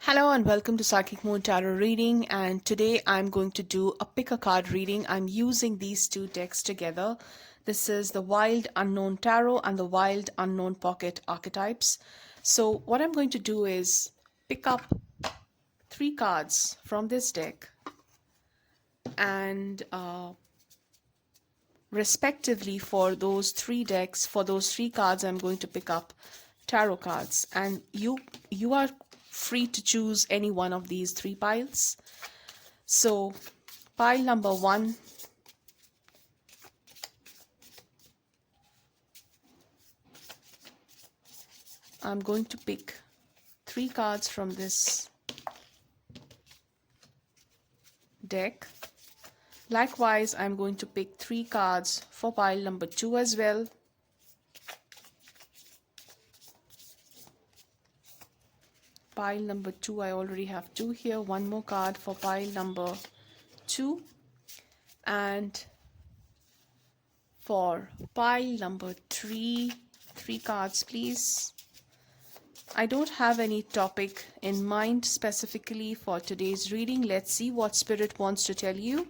Hello and welcome to Psychic Moon Tarot reading, and today I'm going to do a pick a card reading. I'm using these two decks together. This is the Wild Unknown Tarot and the Wild Unknown Pocket Archetypes. So what I'm going to do is pick up three cards from this deck and respectively for those three decks, for those three cards, I'm going to pick up tarot cards, and you are free to choose any one of these three piles. So pile number one, I'm going to pick three cards from this deck. Likewise, I'm going to pick three cards for pile number two as well. Pile number two, I already have two here. One more card for pile number two. And for pile number three cards, please. I don't have any topic in mind specifically for today's reading. Let's see what Spirit wants to tell you.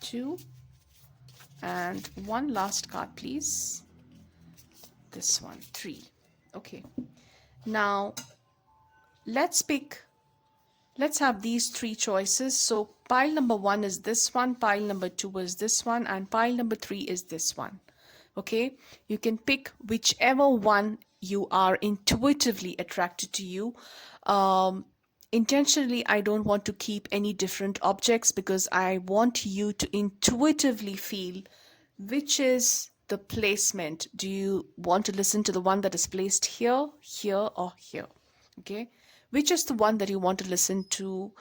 Two. And one last card, please. This one, three. Okay. Now, let's have these three choices. So pile number one is this one, pile number two is this one, and pile number three is this one. Okay, you can pick whichever one you are intuitively attracted to you. Intentionally, I don't want to keep any different objects because I want you to intuitively feel which is the placement. Do you want to listen to the one that is placed here, here, or here? Okay, which is the one that you want to listen to?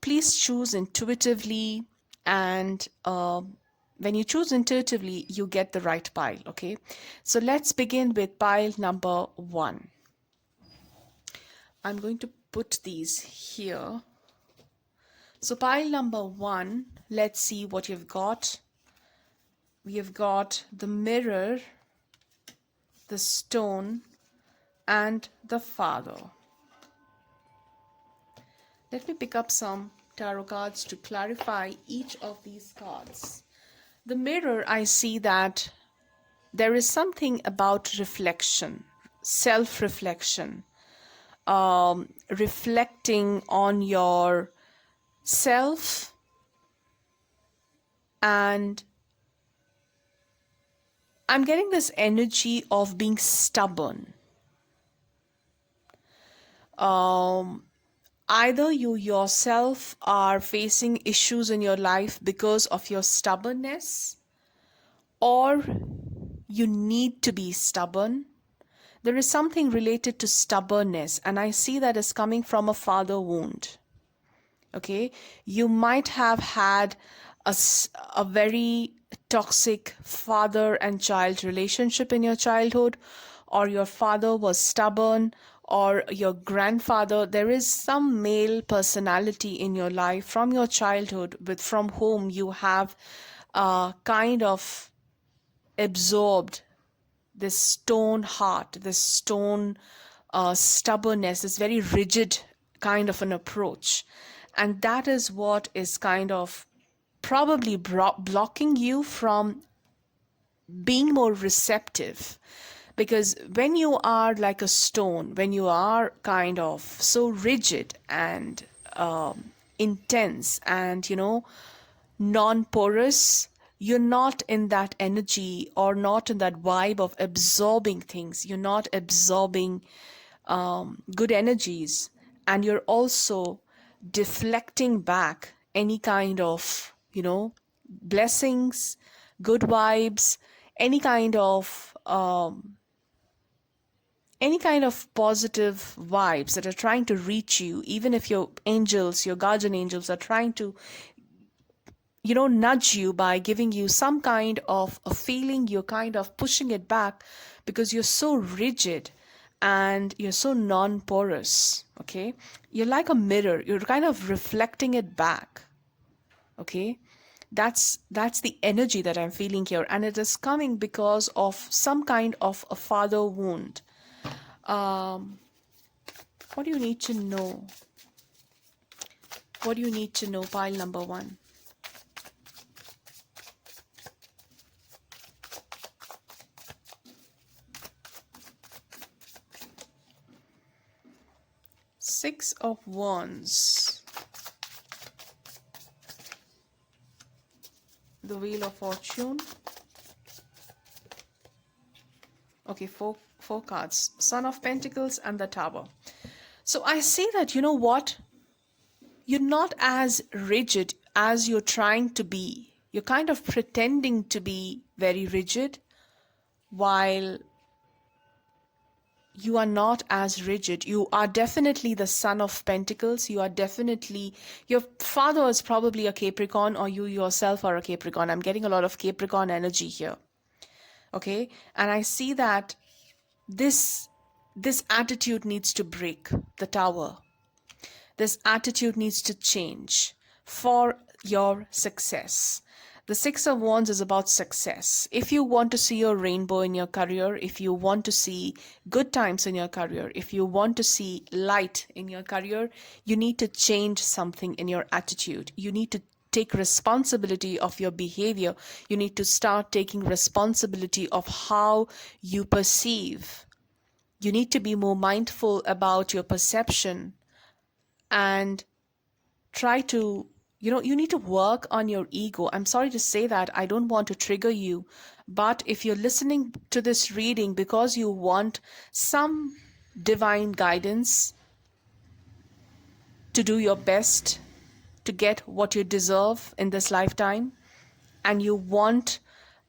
Please choose intuitively, and when you choose intuitively, you get the right pile. Okay, so let's begin with pile number one. I'm going to put these here. So pile number one, let's see what you've got. We have got the Mirror, the Stone, and the Father. Let me pick up some tarot cards to clarify each of these cards. The Mirror, I see that there is something about reflection, self-reflection, reflecting on your self, and I'm getting this energy of being stubborn. Either you yourself are facing issues in your life because of your stubbornness, or you need to be stubborn. There is something related to stubbornness, and I see that as coming from a father wound. Okay, you might have had a very toxic father and child relationship in your childhood, or your father was stubborn, or your grandfather. There is some male personality in your life from your childhood from whom you have kind of absorbed this stone heart, this stone stubbornness, this very rigid kind of an approach. And that is what is kind of probably blocking you from being more receptive. Because when you are like a stone, when you are kind of so rigid and intense and, non-porous, you're not in that energy or not in that vibe of absorbing things. You're not absorbing good energies, and you're also deflecting back any kind of, blessings, good vibes, any kind of positive vibes that are trying to reach you, even if your angels, your guardian angels, are trying to nudge you by giving you some kind of a feeling. You're kind of pushing it back because you're so rigid and you're so non-porous. Okay, you're like a mirror, you're kind of reflecting it back. Okay, that's the energy that I'm feeling here, and it is coming because of some kind of a father wound. Um, what do you need to know? What do you need to know? Pile number 1. Six of Wands. The Wheel of Fortune. Okay, four cards. Son of Pentacles and the Tower. So I see that, you know what? You're not as rigid as you're trying to be. You're kind of pretending to be very rigid, while you are not as rigid. You are definitely the Son of Pentacles. You are definitely, your father is probably a Capricorn, or you yourself are a Capricorn. I'm getting a lot of Capricorn energy here. Okay? And I see that this attitude needs to break. The Tower. This attitude needs to change for your success. The Six of Wands is about success. If you want to see a rainbow in your career, if you want to see good times in your career, if you want to see light in your career, you need to change something in your attitude. You need to take responsibility of your behavior. You need to start taking responsibility of how you perceive. You need to be more mindful about your perception and try to, you need to work on your ego. I'm sorry to say that. I don't want to trigger you, but if you're listening to this reading because you want some divine guidance to do your best to get what you deserve in this lifetime, and you want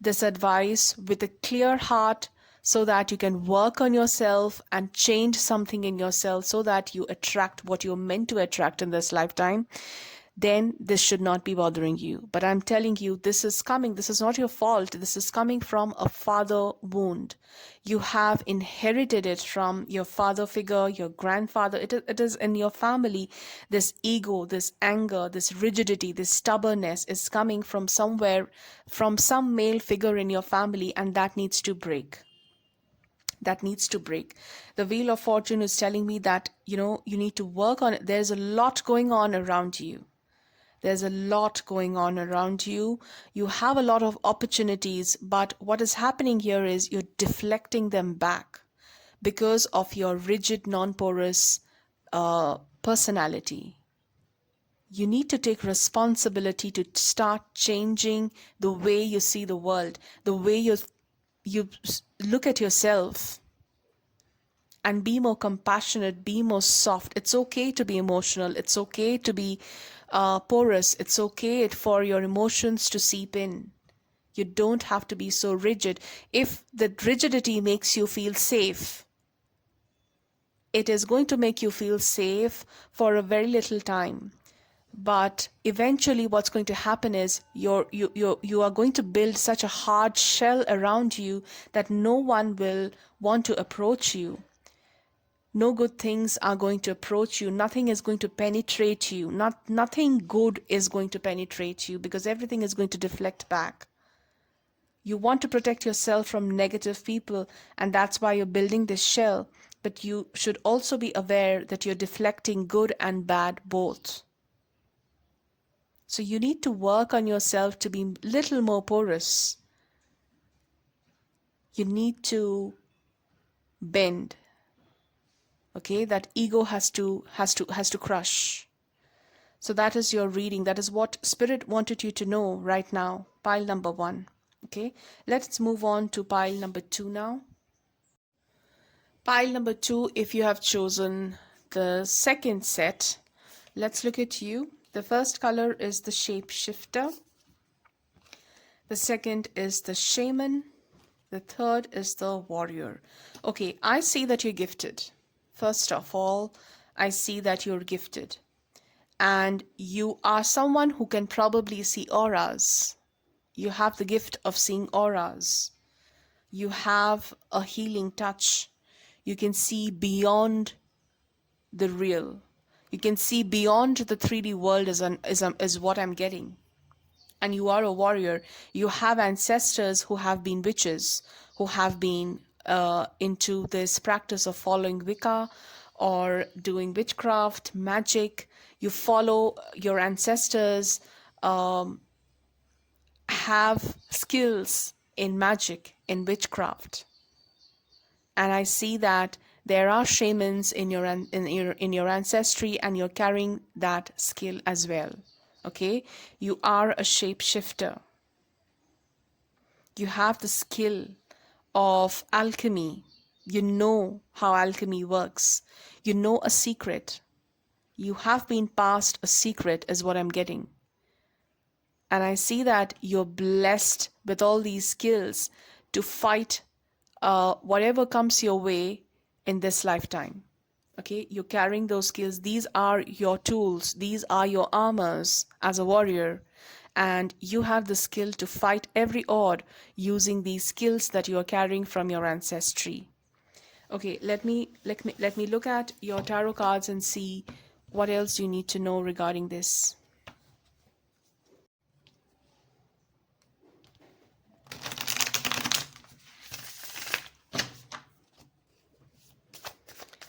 this advice with a clear heart so that you can work on yourself and change something in yourself so that you attract what you're meant to attract in this lifetime, then this should not be bothering you. But I'm telling you, this is coming. This is not your fault. This is coming from a father wound. You have inherited it from your father figure, your grandfather. It is in your family. This ego, this anger, this rigidity, this stubbornness is coming from somewhere, from some male figure in your family, and that needs to break. That needs to break. The Wheel of Fortune is telling me that, you need to work on it. There's a lot going on around you. There's a lot going on around you. You have a lot of opportunities, but what is happening here is you're deflecting them back because of your rigid, non-porous personality. You need to take responsibility to start changing the way you see the world, the way you look at yourself, and be more compassionate, be more soft. It's okay to be emotional. It's okay to be porous. It's okay for your emotions to seep in. You don't have to be so rigid. If the rigidity makes you feel safe, it is going to make you feel safe for a very little time. But eventually what's going to happen is you are going to build such a hard shell around you that no one will want to approach you. No good things are going to approach you. Nothing is going to penetrate you. Nothing good is going to penetrate you because everything is going to deflect back. You want to protect yourself from negative people, and that's why you're building this shell. But you should also be aware that you're deflecting good and bad both. So you need to work on yourself to be a little more porous. You need to bend. Okay, that ego has to crush. So that is your reading. That is what Spirit wanted you to know right now. Pile number 1. Okay, let's move on to pile number 2 now. Pile number 2, if you have chosen the second set, let's look at you. The first color is the Shapeshifter. The second is the Shaman. The third is the Warrior. Okay, I see that you're gifted. First of all, I see that you're gifted. And you are someone who can probably see auras. You have the gift of seeing auras. You have a healing touch. You can see beyond the real. You can see beyond the 3D world is what I'm getting. And you are a warrior. You have ancestors who have been witches, who have been into this practice of following Wicca or doing witchcraft, magic, you follow your ancestors, um, have skills in magic, in witchcraft. And I see that there are shamans in your ancestry, and you're carrying that skill as well. Okay, you are a shapeshifter. You have the skill of alchemy. You know how alchemy works. You know a secret. You have been passed a secret, is what I'm getting. And I see that you're blessed with all these skills to fight whatever comes your way in this lifetime. Okay, you're carrying those skills. These are your tools, these are your armors as a warrior. And you have the skill to fight every odd using these skills that you are carrying from your ancestry. Okay, let me look at your tarot cards and see what else you need to know regarding this.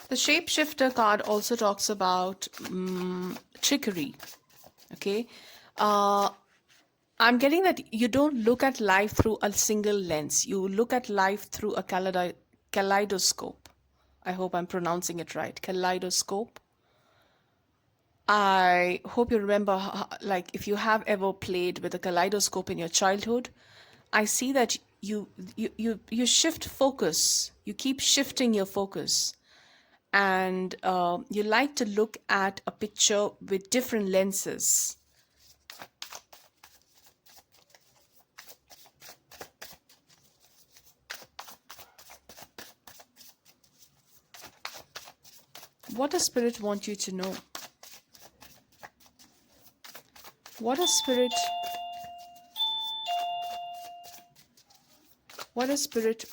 The shapeshifter card also talks about trickery. Okay, I'm getting that you don't look at life through a single lens. You look at life through a kaleidoscope. I hope I'm pronouncing it right. Kaleidoscope. I hope you remember, like, if you have ever played with a kaleidoscope in your childhood, I see that you shift focus. You keep shifting your focus, and you like to look at a picture with different lenses. What does Spirit want you to know? What does Spirit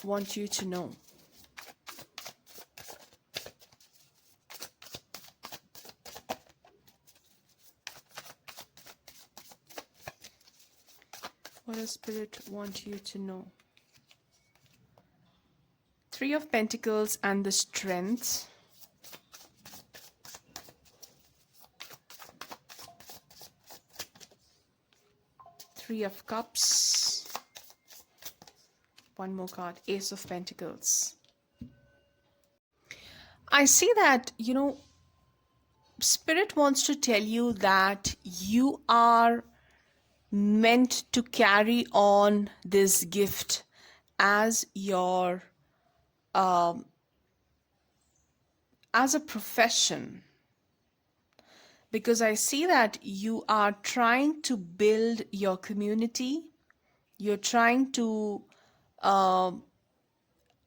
want you to know? What does Spirit want you to know? Three of Pentacles and the Strength. Three of Cups. One more card, Ace of Pentacles. I see that, Spirit wants to tell you that you are meant to carry on this gift as your as a profession, because I see that you are trying to build your community. You're trying to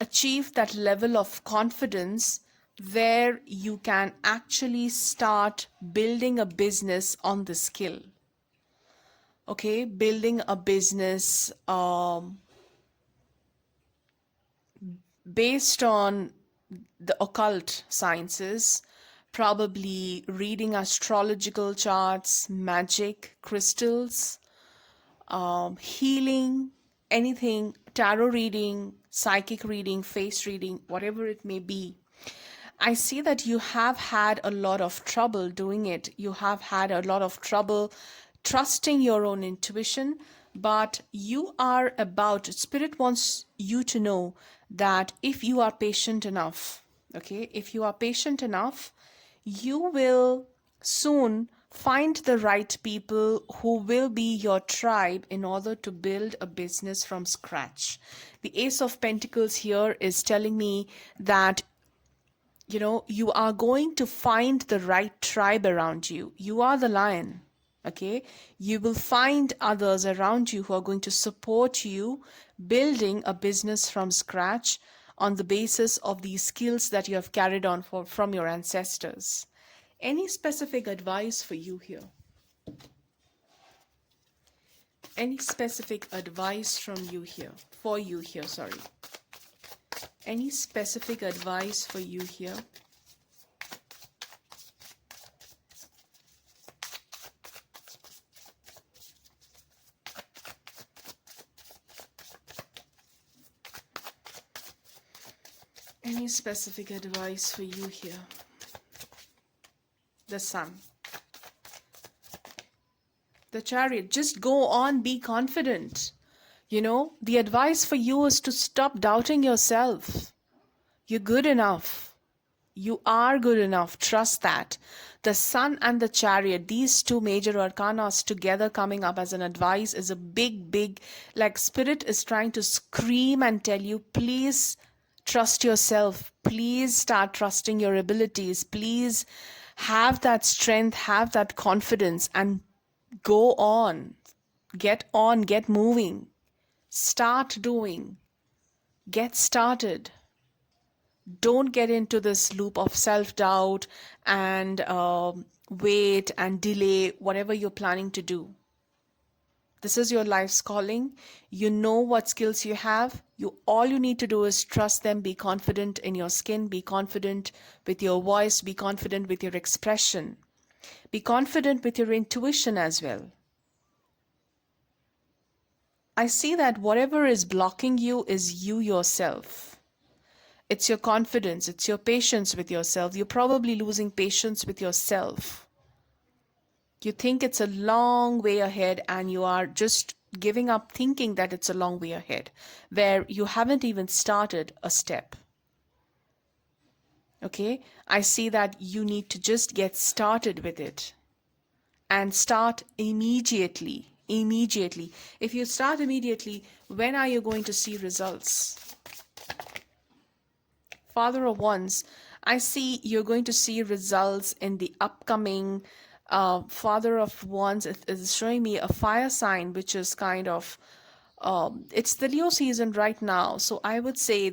achieve that level of confidence where you can actually start building a business on the skill. Okay, building a business based on the occult sciences, probably reading astrological charts, magic, crystals, healing, anything, tarot reading, psychic reading, face reading, whatever it may be. I see that you have had a lot of trouble doing it. You have had a lot of trouble trusting your own intuition, but you are about, Spirit wants you to know that if you are patient enough, okay, if you are patient enough, you will soon find the right people who will be your tribe in order to build a business from scratch. The Ace of Pentacles here is telling me that you are going to find the right tribe around you. You are the lion. Okay, you will find others around you who are going to support you building a business from scratch on the basis of these skills that you have carried on from your ancestors. Any specific advice for you here? Any specific advice from you here? For you here, sorry. Any specific advice for you here? Any specific advice for you here? The Sun. The Chariot. Just go on, be confident. The advice for you is to stop doubting yourself. You're good enough. You are good enough. Trust that. The Sun and the Chariot, these two major arcanas together coming up as an advice is a big, like Spirit is trying to scream and tell you, please trust yourself. Please start trusting your abilities. Please have that strength, have that confidence, and go on. Get on, get moving. Start doing. Get started. Don't get into this loop of self-doubt and wait and delay whatever you're planning to do. This is your life's calling. You know what skills you have. All you need to do is trust them, be confident in your skin, be confident with your voice, be confident with your expression. Be confident with your intuition as well. I see that whatever is blocking you is you yourself. It's your confidence, it's your patience with yourself. You're probably losing patience with yourself. You think it's a long way ahead and you are just giving up thinking that it's a long way ahead, where you haven't even started a step. Okay? I see that you need to just get started with it and start immediately. Immediately. If you start immediately, when are you going to see results? Father of Wands, I see you're going to see results in the upcoming. Father of Wands is showing me a fire sign, which is kind of, it's the Leo season right now. So I would say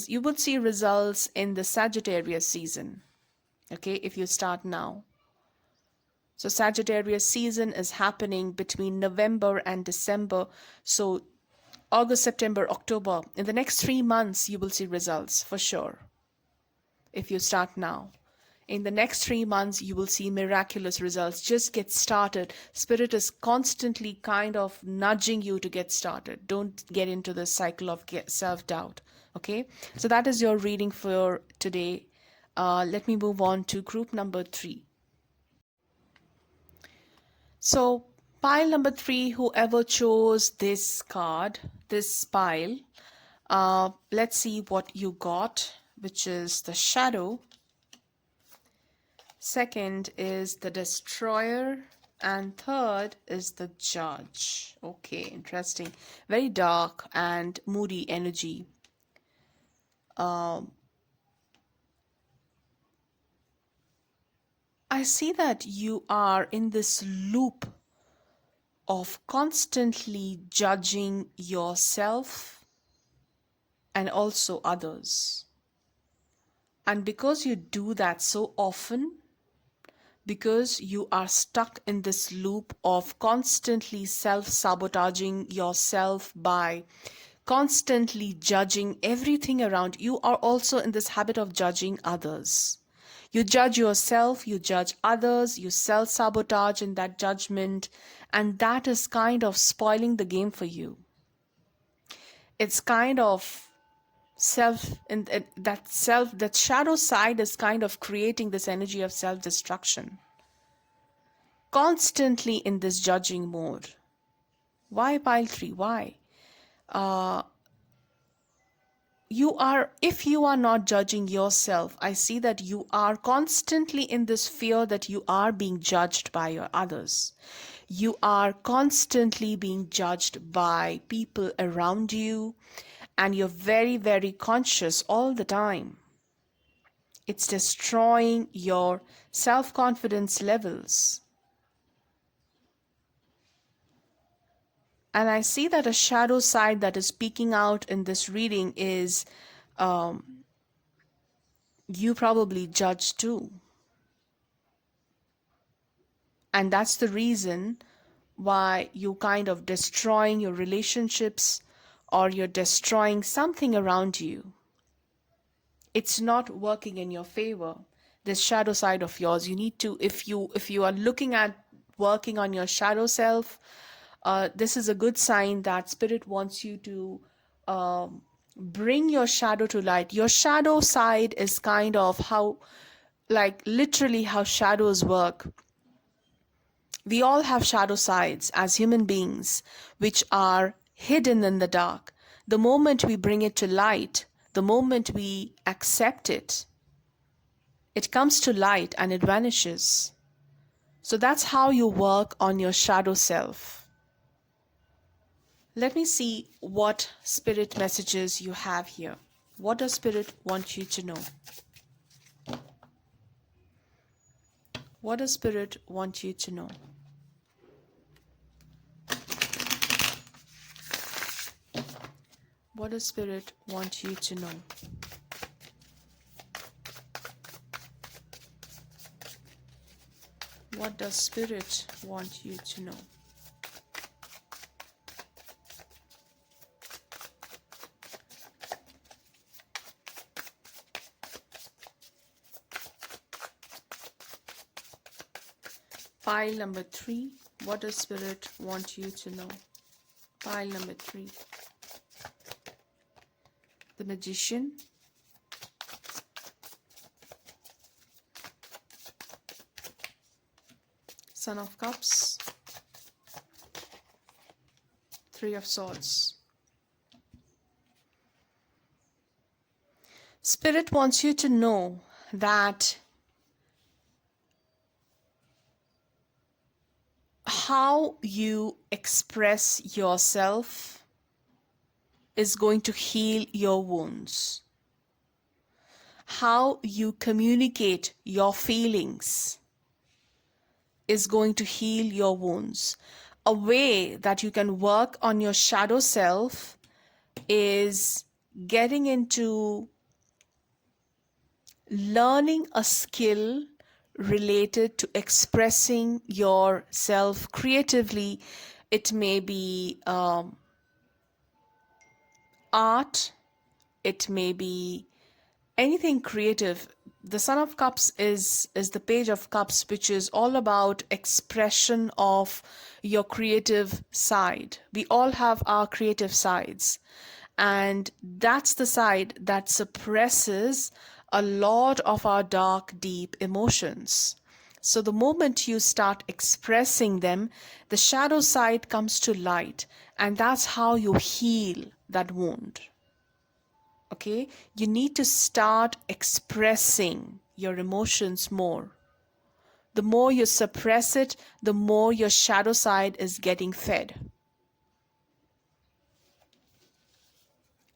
you would see results in the Sagittarius season. Okay, if you start now. So Sagittarius season is happening between November and December. So August, September, October. In the next 3 months, you will see results for sure. If you start now. In the next 3 months, you will see miraculous results. Just get started. Spirit is constantly kind of nudging you to get started. Don't get into the cycle of self-doubt. Okay? So that is your reading for today. Let me move on to group number 3. So pile number 3, whoever chose this card, this pile, let's see what you got, which is the Shadow. Second is the Destroyer. And third is the Judge. Okay, interesting. Very dark and moody energy. I see that you are in this loop of constantly judging yourself and also others. And because you do that so often, because you are stuck in this loop of constantly self-sabotaging yourself by constantly judging everything around you, are also in this habit of judging others. You judge yourself, you judge others, you self-sabotage in that judgment, and that is kind of spoiling the game for you. It's kind of that shadow side is kind of creating this energy of self-destruction. Constantly in this judging mode. Why pile 3? Why? If you are not judging yourself, I see that you are constantly in this fear that you are being judged by your others. You are constantly being judged by people around you, and you're very, very conscious all the time. It's destroying your self-confidence levels. And I see that a shadow side that is peeking out in this reading is you probably judge too. And that's the reason why you kind of destroying your relationships or you're destroying something around you. It's not working in your favor. This shadow side of yours, you need to, if you are looking at working on your shadow self, this is a good sign that Spirit wants you to Bring your shadow to light. Your shadow side is kind of how, like literally how shadows work. We all have shadow sides as human beings, which are hidden in the dark. The moment we bring it to light, the moment we accept it, it comes to light and it vanishes. So that's how you work on your shadow self. Let me see what spirit messages you have here. What does spirit want you to know? What does spirit want you to know? What does spirit want you to know? What does spirit want you to know? Pile number 3. What does spirit want you to know? Pile number 3. The Magician. Son of Cups. 3 of Swords. Spirit wants you to know that how you express yourself is going to heal your wounds. How you communicate your feelings is going to heal your wounds. A way that you can work on your shadow self is getting into learning a skill related to expressing yourself creatively. It may be art, it may be anything creative. The Son of Cups is the Page of Cups, which is all about expression of your creative side. We all have our creative sides, and that's the side that suppresses a lot of our dark, deep emotions. So the moment you start expressing them, the shadow side comes to light, and that's how you heal that wound. Okay, you need to start expressing your emotions more. The more you suppress it, the more your shadow side is getting fed.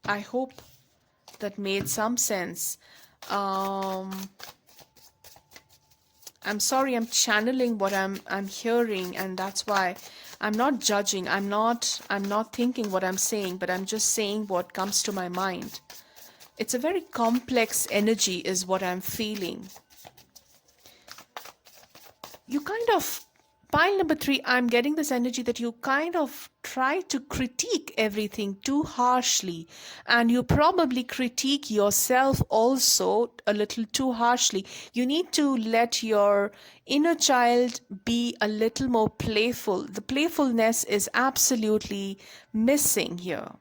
I hope that made some sense. I'm sorry, I'm channeling what I'm hearing, and that's why I'm not judging. I'm not thinking what I'm saying, but I'm just saying what comes to my mind. It's a very complex energy is what I'm feeling. You kind of, pile number 3, I'm getting this energy that you kind of try to critique everything too harshly, and you probably critique yourself also a little too harshly. You need to let your inner child be a little more playful. The playfulness is absolutely missing here.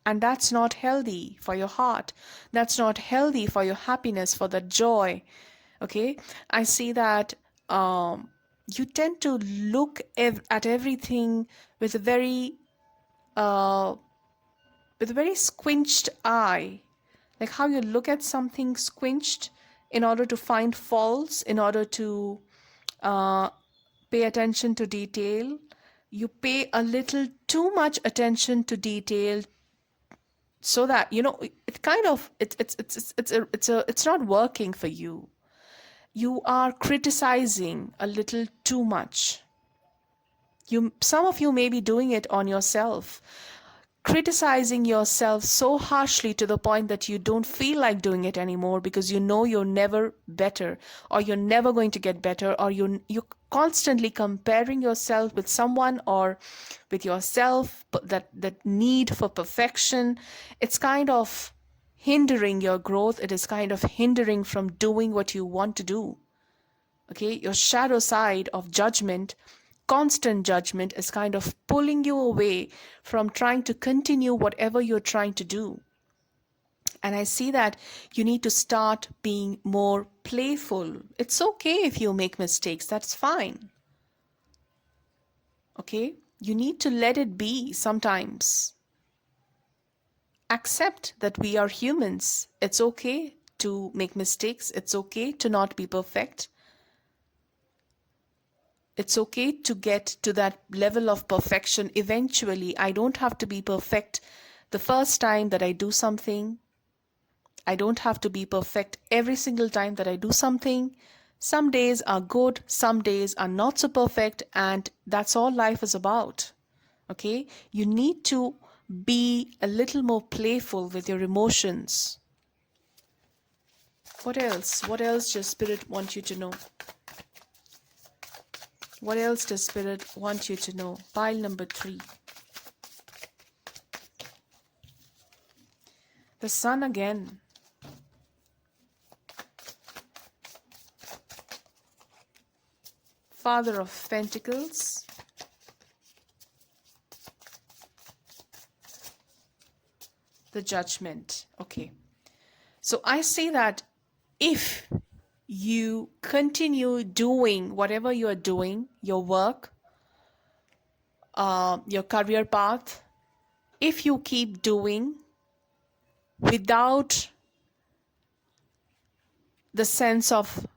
And that's not healthy for your heart. That's not healthy for your happiness, for the joy. Okay, I see that you tend to look at everything with a very squinched eye, like how you look at something squinched in order to find faults, in order to pay attention to detail. You pay a little too much attention to detail, so that it kind of it's not working for you. You are criticizing a little too much. Some of you may be doing it on yourself, criticizing yourself so harshly to the point that you don't feel like doing it anymore, because you know you're never better, or you're never going to get better, or you're constantly comparing yourself with someone or with yourself, but that need for perfection, it's kind of hindering your growth. It is kind of hindering from doing what you want to do. Okay, your shadow side of judgment constant judgment is kind of pulling you away from trying to continue whatever you're trying to do. And I see that you need to start being more playful. It's okay if you make mistakes, that's fine. Okay? You need to let it be sometimes. Accept that we are humans. It's okay to make mistakes. It's okay to not be perfect. It's okay to get to that level of perfection eventually. I don't have to be perfect the first time that I do something. I don't have to be perfect every single time that I do something. Some days are good, some days are not so perfect, and that's all life is about. Okay? You need to be a little more playful with your emotions. What else? What else does Spirit want you to know? What else does Spirit want you to know? Pile number 3. The Sun again. Father of Pentacles. The Judgment. Okay. So I say that if you continue doing whatever you are doing, your work, your career path, if you keep doing without the sense of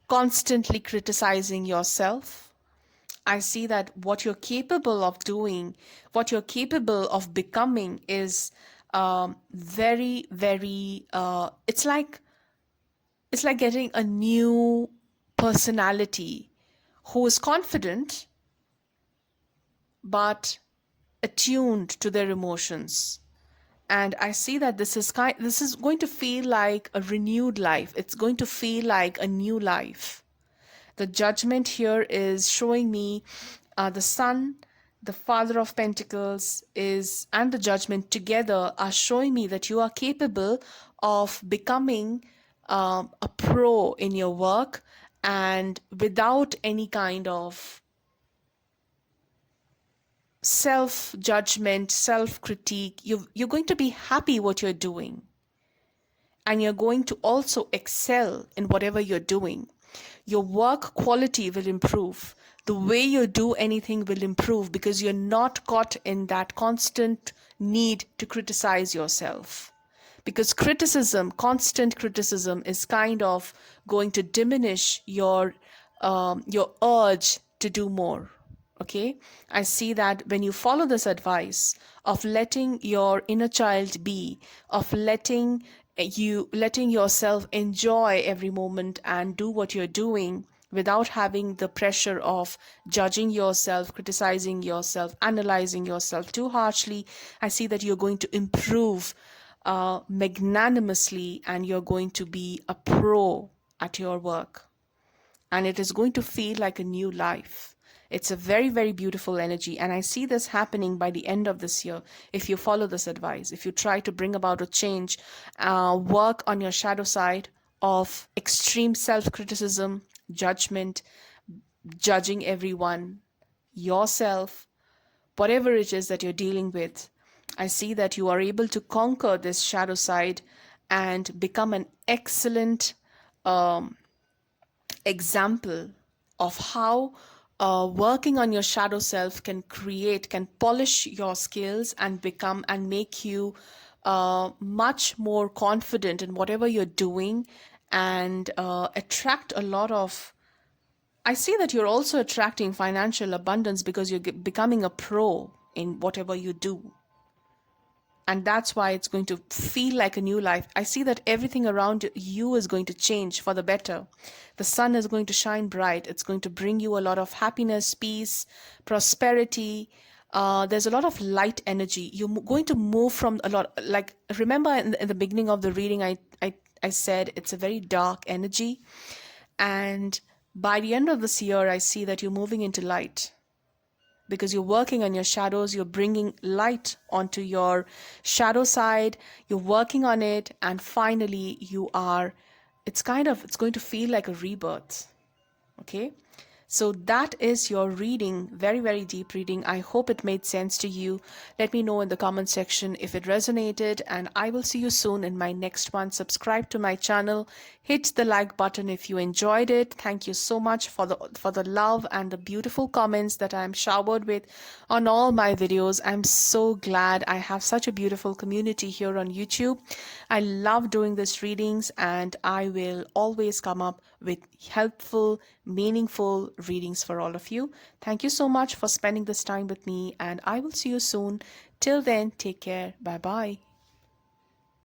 constantly criticizing yourself, I see that what you're capable of doing, what you're capable of becoming is very, very, it's like getting a new personality who is confident but attuned to their emotions. And I see that this is going to feel like a renewed life. It's going to feel like a new life. The Judgment here is showing me the Sun, the Father of Pentacles is, and the Judgment together are showing me that you are capable of becoming a pro in your work, and without any kind of self-judgment, self-critique. You're going to be happy what you're doing. And you're going to also excel in whatever you're doing. Your work quality will improve. The way you do anything will improve because you're not caught in that constant need to criticize yourself. Because criticism, constant criticism, is kind of going to diminish your urge to do more. Okay, I see that when you follow this advice of letting your inner child be, of letting yourself enjoy every moment and do what you're doing without having the pressure of judging yourself, criticizing yourself, analyzing yourself too harshly, I see that you're going to improve magnanimously, and you're going to be a pro at your work. And it is going to feel like a new life. It's a very, very beautiful energy. And I see this happening by the end of this year. If you follow this advice, if you try to bring about a change, work on your shadow side of extreme self-criticism, judgment, judging everyone, yourself, whatever it is that you're dealing with, I see that you are able to conquer this shadow side and become an excellent example of how working on your shadow self can polish your skills and become and make you much more confident in whatever you're doing, and attract a lot of. I see that you're also attracting financial abundance because you're becoming a pro in whatever you do. And that's why it's going to feel like a new life. I see that everything around you is going to change for the better. The sun is going to shine bright. It's going to bring you a lot of happiness, peace, prosperity. There's a lot of light energy. You're going to move from a lot. Like, remember in the beginning of the reading, I said it's a very dark energy. And by the end of this year, I see that you're moving into light. Because you're working on your shadows, you're bringing light onto your shadow side, you're working on it, and finally it's going to feel like a rebirth. Okay? So that is your reading, very, very deep reading. I hope it made sense to you. Let me know in the comment section if it resonated, and I will see you soon in my next one. Subscribe to my channel, hit the like button if you enjoyed it. Thank you so much for the love and the beautiful comments that I'm showered with on all my videos. I'm so glad I have such a beautiful community here on YouTube. I love doing these readings, and I will always come up with helpful, meaningful readings for all of you. Thank you so much for spending this time with me, and I will see you soon. Till then, take care. Bye bye.